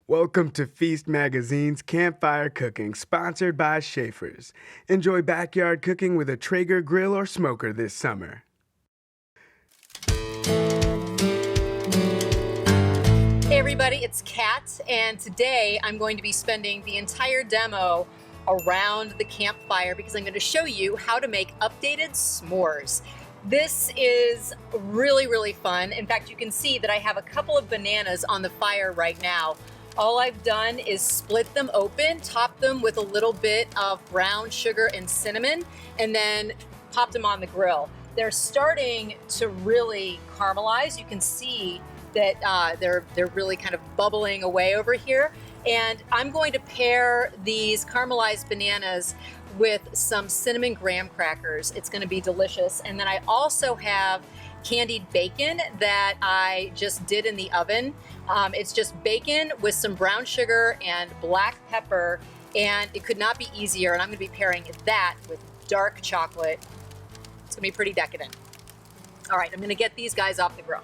Welcome to Feast Magazine's Campfire Cooking, sponsored by Schaefer's. Enjoy backyard cooking with a Traeger grill or smoker this summer. Hey everybody, it's Cat, and today I'm going to be spending the entire demo around the campfire because I'm going to show you how to make updated s'mores. This is really fun. In fact, you can see that I have a couple of bananas on the fire right now. All I've done is split them open, top them with a little bit of brown sugar and cinnamon, and then popped them on the grill. They're starting to really caramelize. You can see that they're really kind of bubbling away over here. And I'm going to pair these caramelized bananas with some cinnamon graham crackers. It's going to be delicious. And then I also have candied bacon that I just did in the oven. It's just bacon with some brown sugar and black pepper, and it could not be easier. And I'm going to be pairing that with dark chocolate. It's going to be pretty decadent. All right, I'm going to get these guys off the grill.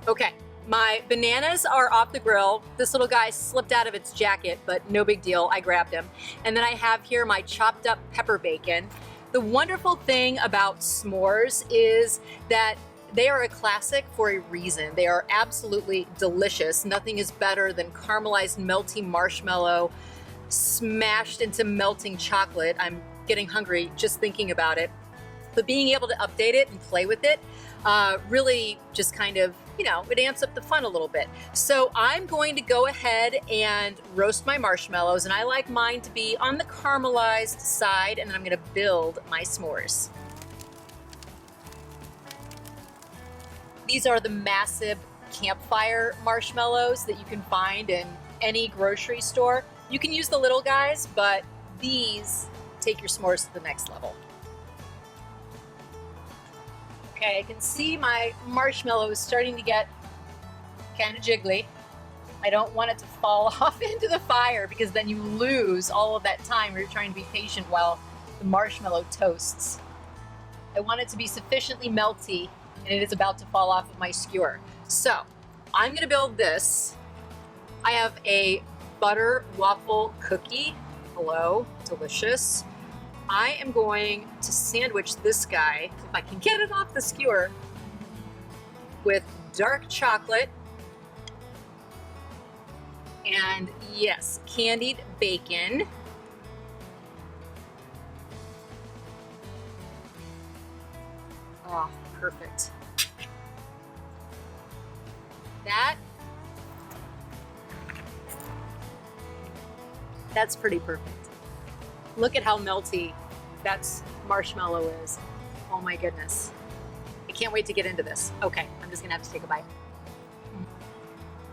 Okay, my bananas are off the grill. This little guy slipped out of its jacket, but no big deal, I grabbed him. And then I have here my chopped up pepper bacon. The wonderful thing about s'mores is that they are a classic for a reason. They are absolutely delicious. Nothing is better than caramelized melty marshmallow smashed into melting chocolate. I'm getting hungry just thinking about it. But being able to update it and play with it really just kind of, it amps up the fun a little bit. So I'm going to go ahead and roast my marshmallows, and I like mine to be on the caramelized side, and then I'm going to build my s'mores. These are the massive campfire marshmallows that you can find in any grocery store. You can use the little guys, but these take your s'mores to the next level. Okay, I can see my marshmallow is starting to get kind of jiggly. I don't want it to fall off into the fire because then you lose all of that time where you're trying to be patient while the marshmallow toasts. I want it to be sufficiently melty, and it is about to fall off of my skewer. So I'm gonna build this. I have a butter waffle cookie. Hello, delicious. I am going to sandwich this guy, if I can get it off the skewer, with dark chocolate and, yes, candied bacon. Oh, perfect. That's pretty perfect. Look at how melty that marshmallow is. Oh my goodness. I can't wait to get into this. Okay, I'm just gonna have to take a bite.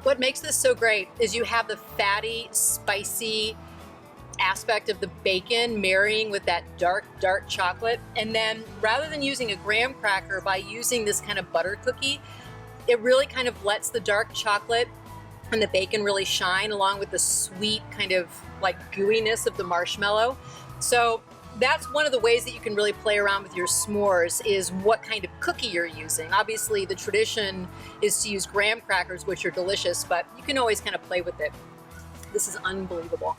What makes this so great is you have the fatty, spicy aspect of the bacon marrying with that dark chocolate. And then rather than using a graham cracker, by using this kind of butter cookie, it really kind of lets the dark chocolate and the bacon really shine along with the sweet kind of like gooiness of the marshmallow. So that's one of the ways that you can really play around with your s'mores, is what kind of cookie you're using. Obviously the tradition is to use graham crackers, which are delicious, but you can always kind of play with it. This is unbelievable.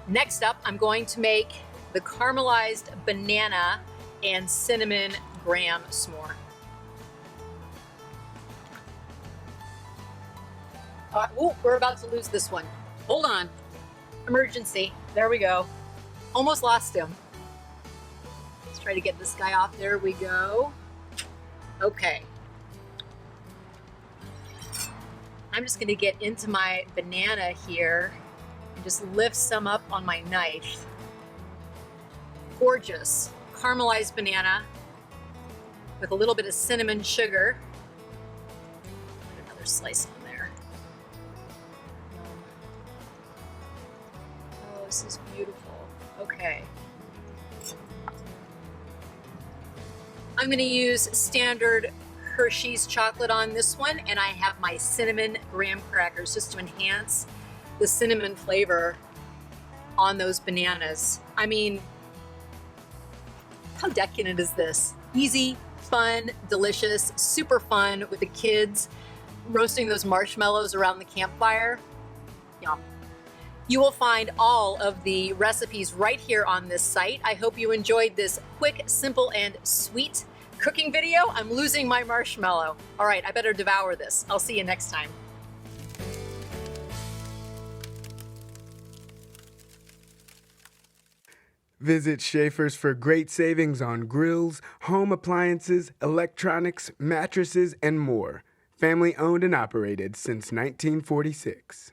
Next up, I'm going to make the caramelized banana and cinnamon graham s'more. We're about to lose this one. Hold on. Emergency. There we go. Almost lost him. Let's try to get this guy off. There we go. Okay. I'm just going to get into my banana here and just lift some up on my knife. Gorgeous caramelized banana with a little bit of cinnamon sugar. Put another slice on there. Oh, this is beautiful. Okay. I'm going to use standard Hershey's chocolate on this one, and I have my cinnamon graham crackers just to enhance the cinnamon flavor on those bananas. I mean, how decadent is this? Easy, fun, delicious, super fun with the kids. roasting those marshmallows around the campfire. Yum. You will find all of the recipes right here on this site. I hope you enjoyed this quick, simple, and sweet cooking video. I'm losing my marshmallow. All right, I better devour this. I'll see you next time. Visit Schaefer's for great savings on grills, home appliances, electronics, mattresses, and more. Family owned and operated since 1946.